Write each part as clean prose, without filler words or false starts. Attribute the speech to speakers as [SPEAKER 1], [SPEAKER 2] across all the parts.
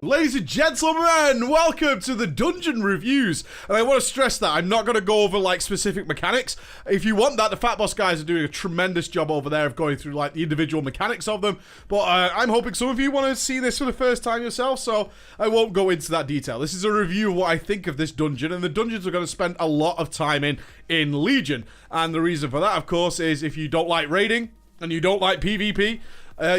[SPEAKER 1] Ladies and gentlemen, welcome to the Dungeon Reviews. And I want to stress that I'm not going to go over like specific mechanics. If you want that, the Fat Boss guys are doing a tremendous job over there of going through like the individual mechanics of them. But I'm hoping some of you want to see this for the first time yourself, so I won't go into that detail. This is a review of what I think of this dungeon, and the dungeons are going to spend a lot of time in Legion. And the reason for that, of course, is if you don't like raiding and you don't like PvP,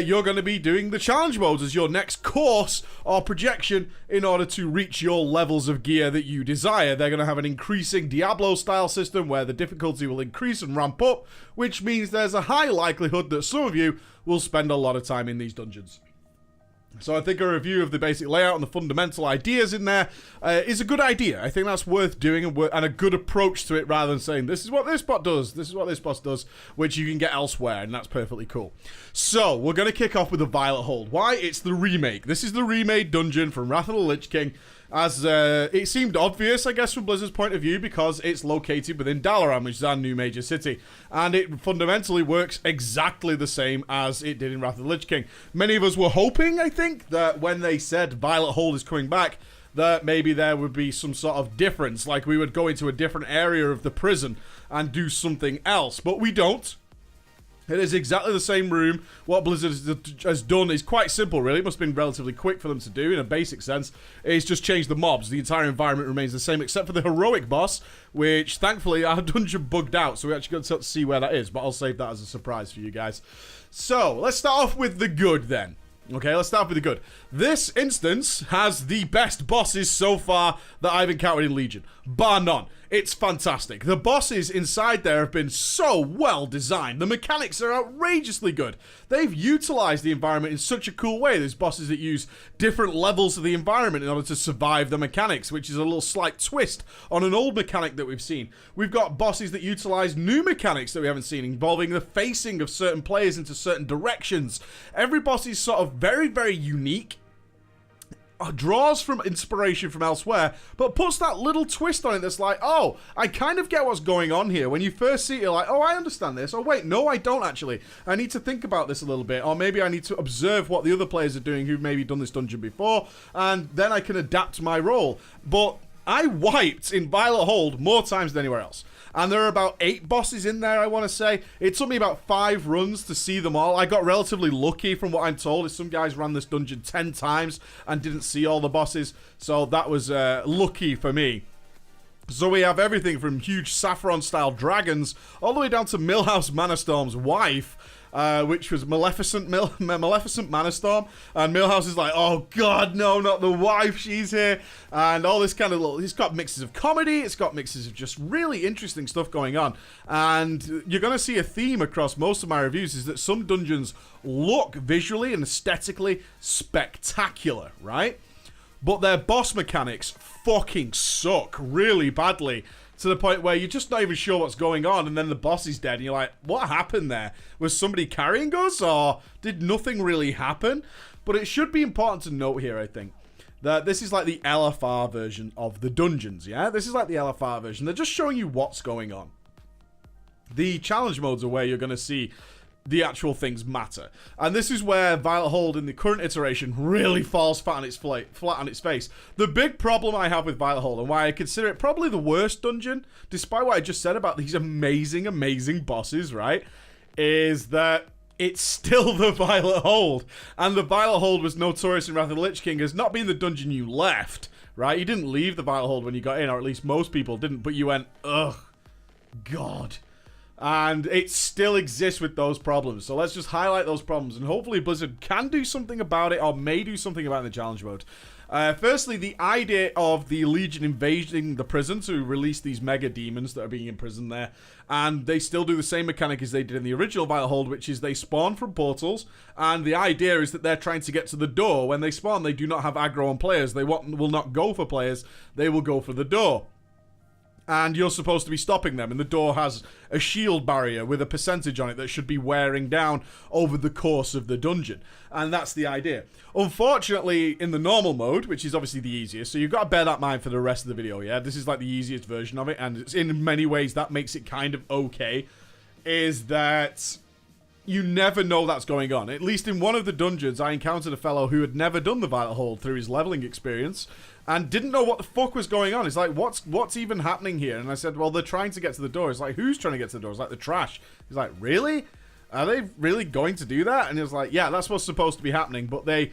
[SPEAKER 1] you're going to be doing the challenge modes as your next course or projection in order to reach your levels of gear that you desire. They're going to have an increasing Diablo-style system where the difficulty will increase and ramp up, which means there's a high likelihood that some of you will spend a lot of time in these dungeons. So I think a review of the basic layout and the fundamental ideas in there is a good idea. I think that's worth doing and a good approach to it, rather than saying, this is what this bot does, this is what this boss does, which you can get elsewhere, and that's perfectly cool. So, we're going to kick off with the Violet Hold. Why? It's the remake. This is the remade dungeon from Wrath of the Lich King, as it seemed obvious, I guess, from Blizzard's point of view, because it's located within Dalaran, which is our new major city. And it fundamentally works exactly the same as it did in Wrath of the Lich King. Many of us were hoping, I think, that when they said Violet Hold is coming back, that maybe there would be some sort of difference, like we would go into a different area of the prison and do something else. But we don't. It is exactly the same room. What Blizzard has done is quite simple, really. It must have been relatively quick for them to do, in a basic sense. It's just changed the mobs. The entire environment remains the same, except for the heroic boss, which, thankfully, our dungeon bugged out, so we actually got to see where that is, but I'll save that as a surprise for you guys. So, let's start off with the good, then. Okay, let's start with the good. This instance has the best bosses so far that I've encountered in Legion. Bar none. It's fantastic. The bosses inside there have been so well designed. The mechanics are outrageously good. They've utilized the environment in such a cool way. There's bosses that use different levels of the environment in order to survive the mechanics, which is a little slight twist on an old mechanic that we've seen. We've got bosses that utilize new mechanics that we haven't seen, involving the facing of certain players into certain directions. Every boss is sort of very, very unique. Draws from inspiration from elsewhere, but puts that little twist on it that's like, oh, I kind of get what's going on here. When you first see it, you're like, oh, I understand this. Oh, wait, no, I don't actually. I need to think about this a little bit, or maybe I need to observe what the other players are doing who've maybe done this dungeon before, and then I can adapt my role. But I wiped in Violet Hold more times than anywhere else. And there are about 8 bosses in there, I want to say. It took me about 5 runs to see them all. I got relatively lucky from what I'm told. Some guys ran this dungeon 10 times and didn't see all the bosses. So that was lucky for me. So we have everything from huge Saffron-style dragons all the way down to Millhouse Manastorm's wife, which was Maleficent Manastorm, and Millhouse is like, oh god, no, not the wife, she's here, and all this kind of little, it's got mixes of comedy, it's got mixes of just really interesting stuff going on, and you're going to see a theme across most of my reviews is that some dungeons look visually and aesthetically spectacular, right? But their boss mechanics fucking suck really badly, to the point where you're just not even sure what's going on, and then the boss is dead, and you're like, what happened there? Was somebody carrying us, or did nothing really happen? But it should be important to note here, I think, that this is like the LFR version of the dungeons, yeah? This is like the LFR version. They're just showing you what's going on. The challenge modes are where you're going to see the actual things matter. And this is where Violet Hold in the current iteration really falls flat on its face. The big problem I have with Violet Hold, and why I consider it probably the worst dungeon, despite what I just said about these amazing, amazing bosses, right, is that it's still the Violet Hold. And the Violet Hold was notorious in Wrath of the Lich King as not being the dungeon you left, right? You didn't leave the Violet Hold when you got in, or at least most people didn't, but you went, ugh, God. And it still exists with those problems. So let's just highlight those problems. And hopefully Blizzard can do something about it, or may do something about it in the challenge mode. Firstly, the idea of the Legion invading the prison to release these mega demons that are being imprisoned there. And they still do the same mechanic as they did in the original Violet Hold, which is they spawn from portals. And the idea is that they're trying to get to the door. When they spawn, they do not have aggro on players. They will not go for players. They will go for the door. And you're supposed to be stopping them, and the door has a shield barrier with a percentage on it that should be wearing down over the course of the dungeon. And that's the idea. Unfortunately, in the normal mode, which is obviously the easiest, so you've got to bear that in mind for the rest of the video, yeah? This is like the easiest version of it, and it's in many ways that makes it kind of okay, is that you never know that's going on. At least in one of the dungeons, I encountered a fellow who had never done the Violet Hold through his leveling experience and didn't know what the fuck was going on. He's like, what's even happening here? And I said, well, they're trying to get to the door. He's like, who's trying to get to the door? It's like, the trash. He's like, really? Are they really going to do that? And he was like, yeah, that's what's supposed to be happening. But they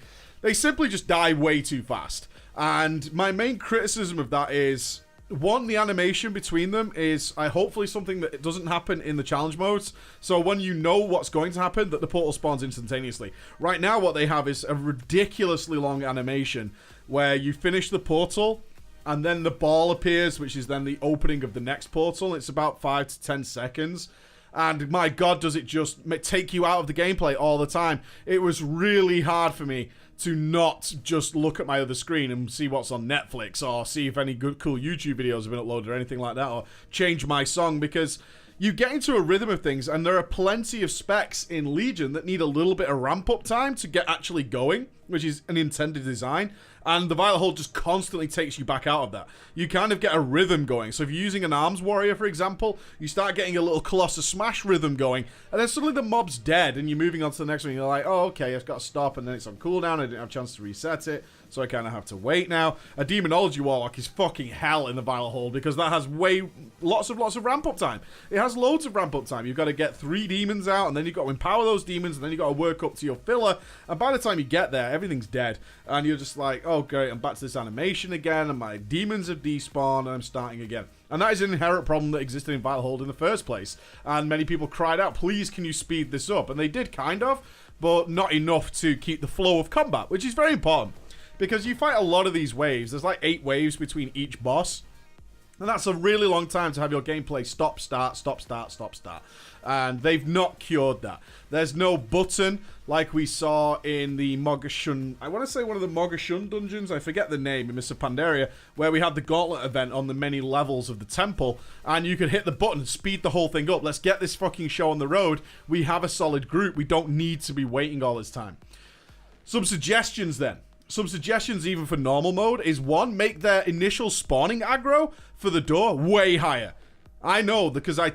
[SPEAKER 1] simply just die way too fast. And my main criticism of that is, one, the animation between them is hopefully something that doesn't happen in the challenge modes. So when you know what's going to happen, that the portal spawns instantaneously. Right now, what they have is a ridiculously long animation where you finish the portal and then the ball appears, which is then the opening of the next portal. It's about 5 to 10 seconds. And my God, does it just take you out of the gameplay all the time. It was really hard for me to not just look at my other screen and see what's on Netflix or see if any good, cool YouTube videos have been uploaded or anything like that, or change my song, because you get into a rhythm of things, and there are plenty of specs in Legion that need a little bit of ramp-up time to get actually going, which is an intended design, and the Violet Hold just constantly takes you back out of that. You kind of get a rhythm going. So if you're using an Arms Warrior, for example, you start getting a little Colossus Smash rhythm going, and then suddenly the mob's dead, and you're moving on to the next one, and you're like, oh, okay, I've got to stop, and then it's on cooldown, I didn't have a chance to reset it, so I kind of have to wait now. A Demonology Warlock is fucking hell in the Violet Hold, because that has lots of ramp-up time. It has loads of ramp-up time. You've got to get 3 demons out, and then you've got to empower those demons, and then you've got to work up to your filler, and by the time you get there, everything's dead, and you're just like, oh, great, I'm back to this animation again, and my demons have despawned, and I'm starting again. And that is an inherent problem that existed in Violet Hold in the first place, and many people cried out, please, can you speed this up? And they did, kind of, but not enough to keep the flow of combat, which is very important. Because you fight a lot of these waves. There's like 8 waves between each boss. And that's a really long time to have your gameplay stop, start, stop, start, stop, start. And they've not cured that. There's no button like we saw in the Mogashun. I want to say one of the Mogashun dungeons. I forget the name in Mr. Pandaria. Where we had the gauntlet event on the many levels of the temple. And you could hit the button and speed the whole thing up. Let's get this fucking show on the road. We have a solid group. We don't need to be waiting all this time. Some suggestions then. Some suggestions even for normal mode is, one, make their initial spawning aggro for the door way higher. I know, because I've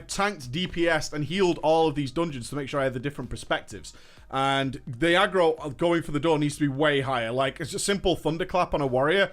[SPEAKER 1] tanked, DPS'd, and healed all of these dungeons to make sure I have the different perspectives. And the aggro going for the door needs to be way higher. Like, it's a simple thunderclap on a warrior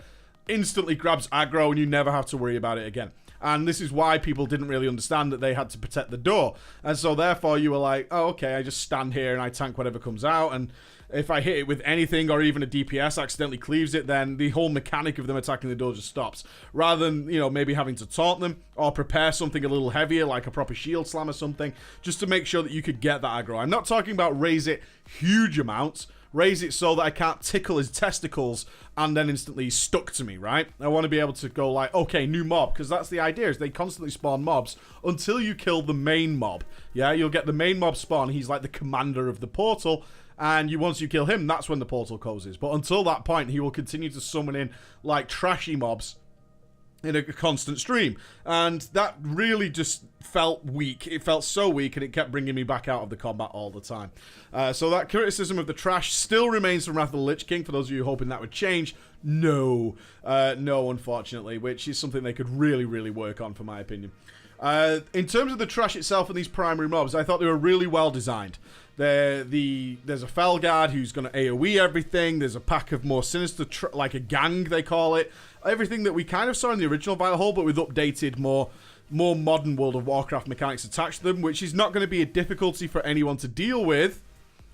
[SPEAKER 1] instantly grabs aggro and you never have to worry about it again. And this is why people didn't really understand that they had to protect the door. And so therefore you were like, oh, okay, I just stand here and I tank whatever comes out, and if I hit it with anything or even a DPS accidentally cleaves it, then the whole mechanic of them attacking the door just stops. Rather than, you know, maybe having to taunt them or prepare something a little heavier like a proper shield slam or something, just to make sure that you could get that aggro. I'm not talking about raise it huge amounts. Raise it so that I can't tickle his testicles and then instantly he's stuck to me, right? I want to be able to go like, okay, new mob, because that's the idea, is they constantly spawn mobs until you kill the main mob. Yeah, you'll get the main mob spawn. He's like the commander of the portal. And once you kill him, that's when the portal closes. But until that point, he will continue to summon in, like, trashy mobs in a constant stream. And that really just felt weak. It felt so weak, and it kept bringing me back out of the combat all the time. So that criticism of the trash still remains from Wrath of the Lich King, for those of you hoping that would change. No. No, unfortunately, which is something they could really, really work on, for my opinion. In terms of the trash itself and these primary mobs, I thought they were really well designed. There's a Felguard who's going to AoE everything. There's a pack of more sinister, like a gang, they call it. Everything that we kind of saw in the original Violet Hold, but with updated, more modern World of Warcraft mechanics attached to them, which is not going to be a difficulty for anyone to deal with,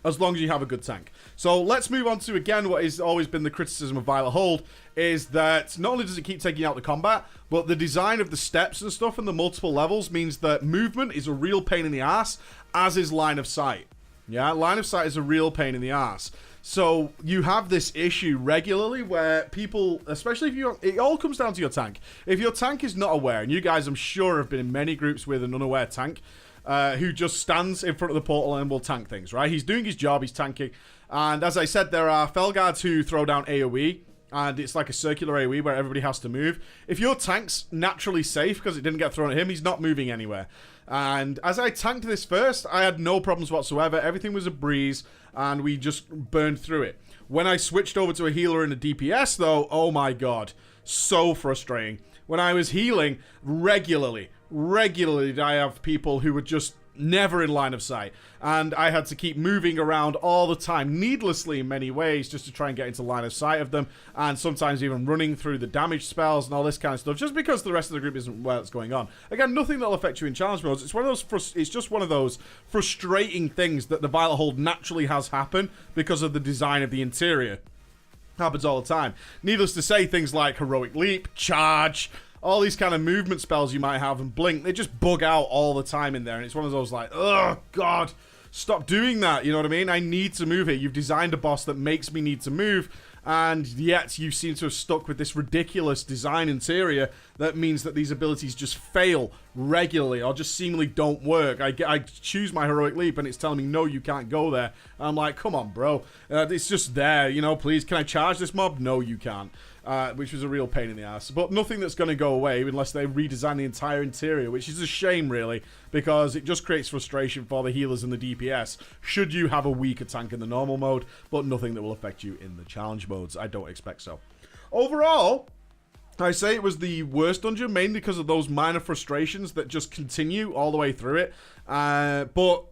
[SPEAKER 1] as long as you have a good tank. So let's move on to, again, what has always been the criticism of Violet Hold, is that not only does it keep taking out the combat, but the design of the steps and stuff and the multiple levels means that movement is a real pain in the ass, as is line of sight. Yeah, line of sight is a real pain in the ass. So you have this issue regularly where people, especially if it all comes down to your tank. If your tank is not aware, and you guys I'm sure have been in many groups with an unaware tank, who just stands in front of the portal and will tank things, right? He's doing his job, he's tanking. And as I said, there are Felguards who throw down AoE, and it's like a circular AoE where everybody has to move. If your tank's naturally safe because it didn't get thrown at him, he's not moving anywhere. And as I tanked this first, I had no problems whatsoever. Everything was a breeze, and we just burned through it. When I switched over to a healer and a DPS, though, oh my god, so frustrating. When I was healing regularly did I have people who would just never in line of sight. And I had to keep moving around all the time, needlessly in many ways, just to try and get into line of sight of them, and sometimes even running through the damage spells and all this kind of stuff, just because the rest of the group isn't where it's going on. Again, nothing that'll affect you in challenge modes. It's just one of those frustrating things that the Violet Hold naturally has happen because of the design of the interior. Happens all the time. Needless to say, things like Heroic Leap, Charge, all these kind of movement spells you might have, and Blink, they just bug out all the time in there, and it's one of those like, oh god, stop doing that, you know what I mean? I need to move here. You've designed a boss that makes me need to move, and yet you seem to have stuck with this ridiculous design interior that means that these abilities just fail regularly or just seemingly don't work. I choose my Heroic Leap and it's telling me, no, you can't go there. And I'm like, come on, bro. It's just there, you know, please. Can I charge this mob? No, you can't. Which was a real pain in the ass. But nothing that's going to go away unless they redesign the entire interior, which is a shame, really, because it just creates frustration for the healers and the DPS, should you have a weaker tank in the normal mode, but nothing that will affect you in the challenge modes. I don't expect so. Overall, I say it was the worst dungeon, mainly because of those minor frustrations that just continue all the way through it. But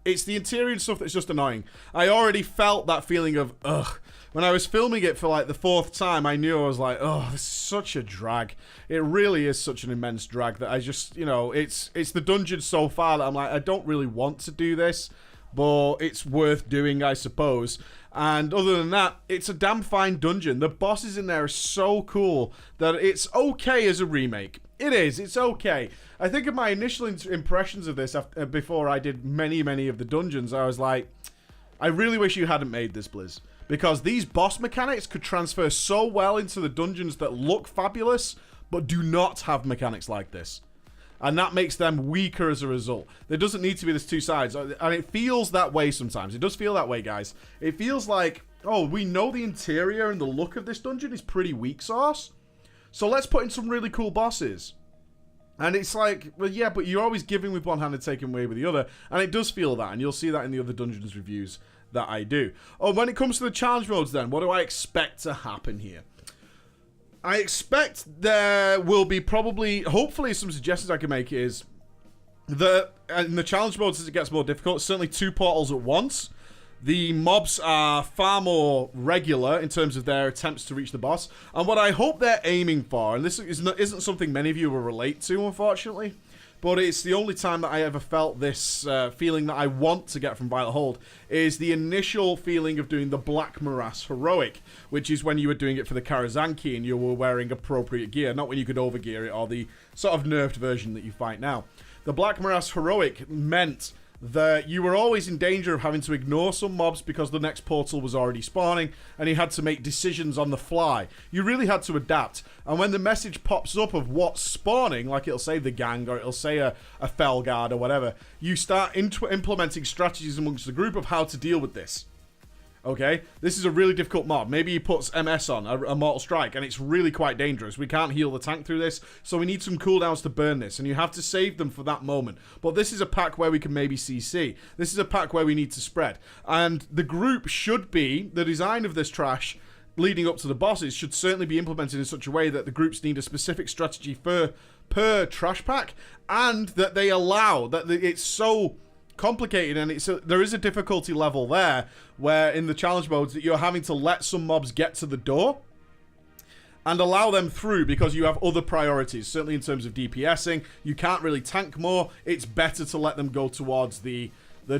[SPEAKER 1] it's the interior and stuff that's just annoying. I already felt that feeling of, ugh. When I was filming it for like the 4th time, I knew I was like, oh, this is such a drag. It really is such an immense drag that I just, you know, it's the dungeon so far that I'm like, I don't really want to do this, but it's worth doing, I suppose. And other than that, it's a damn fine dungeon. The bosses in there are so cool that it's okay as a remake. It is. It's okay. I think of my initial impressions of this before I did many of the dungeons, I was like, I really wish you hadn't made this, Blizz. Because these boss mechanics could transfer so well into the dungeons that look fabulous, but do not have mechanics like this. And that makes them weaker as a result. There doesn't need to be this two sides. And it feels that way sometimes. It does feel that way, guys. It feels like, oh, we know the interior and the look of this dungeon is pretty weak sauce. So let's put in some really cool bosses. And it's like, well, yeah, but you're always giving with one hand and taking away with the other. And it does feel that. And you'll see that in the other Dungeons reviews that I do. Oh, when it comes to the challenge modes then, what do I expect to happen here? I expect there will be probably, hopefully some suggestions I can make is that in the challenge modes as it gets more difficult, certainly 2 portals at once. The mobs are far more regular in terms of their attempts to reach the boss. And what I hope they're aiming for, and this isn't something many of you will relate to, unfortunately, but it's the only time that I ever felt this feeling that I want to get from Violet Hold, is the initial feeling of doing the Black Morass Heroic, which is when you were doing it for the Karazanki and you were wearing appropriate gear, not when you could overgear it or the sort of nerfed version that you fight now. The Black Morass Heroic meant that you were always in danger of having to ignore some mobs because the next portal was already spawning and you had to make decisions on the fly. You really had to adapt. And when the message pops up of what's spawning, like it'll say the gang or it'll say a Felguard or whatever, you start implementing strategies amongst the group of how to deal with this. Okay, this is a really difficult mob. Maybe he puts MS on, a Mortal Strike, and it's really quite dangerous. We can't heal the tank through this, so we need some cooldowns to burn this, and you have to save them for that moment. But this is a pack where we can maybe CC. This is a pack where we need to spread. And the group should be, the design of this trash leading up to the bosses should certainly be implemented in such a way that the groups need a specific strategy per trash pack, and that they allow, that it's so complicated, and there is a difficulty level there where in the challenge modes that you're having to let some mobs get to the door and allow them through because you have other priorities. Certainly in terms of DPSing, you can't really tank more. It's better to let them go towards the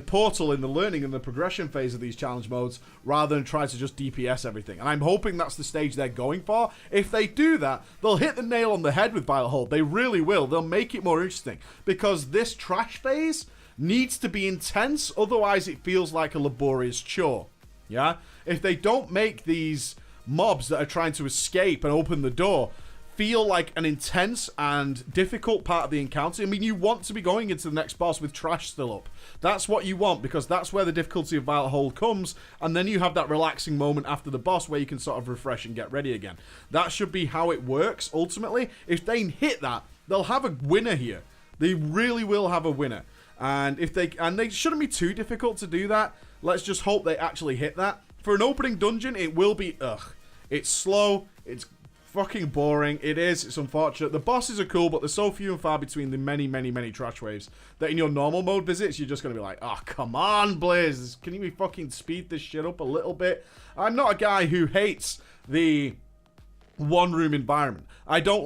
[SPEAKER 1] portal in the learning and the progression phase of these challenge modes rather than try to just DPS everything. And I'm hoping that's the stage they're going for. If they do that, they'll hit the nail on the head with Violet Hold. They really will. They'll make it more interesting because this trash phase needs to be intense, otherwise it feels like a laborious chore. Yeah? If they don't make these mobs that are trying to escape and open the door feel like an intense and difficult part of the encounter, I mean, you want to be going into the next boss with trash still up. That's what you want, because that's where the difficulty of Violet Hold comes, and then you have that relaxing moment after the boss where you can sort of refresh and get ready again. That should be how it works, ultimately. If they hit that, they'll have a winner here. They really will have a winner. And they shouldn't be too difficult to do that. Let's just hope they actually hit that. For an opening dungeon, it will be it's slow, it's fucking boring. It is. It's unfortunate. The bosses are cool, but they're so few and far between the many, many, many trash waves that in your normal mode visits, you're just going to be like, oh, come on, Blizz. Can you fucking speed this shit up a little bit? I'm not a guy who hates the one-room environment. I don't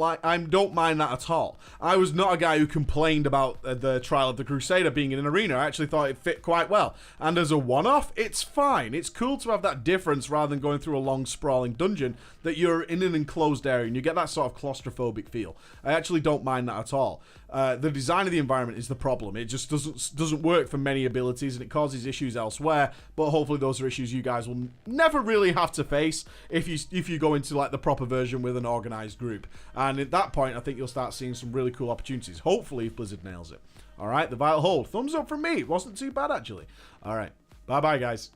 [SPEAKER 1] mind that at all. I was not a guy who complained about the Trial of the Crusader being in an arena. I actually thought it fit quite well. And as a one-off, it's fine. It's cool to have that difference rather than going through a long, sprawling dungeon, that you're in an enclosed area and you get that sort of claustrophobic feel. I actually don't mind that at all. The design of the environment is the problem. It just doesn't work for many abilities, and it causes issues elsewhere, but hopefully those are issues you guys will never really have to face if you go into like the proper version with an organized group. And at that point, I think you'll start seeing some really cool opportunities. Hopefully, if Blizzard nails it. All right, the Vital Hold. Thumbs up from me. It wasn't too bad, actually. All right. Bye-bye, guys.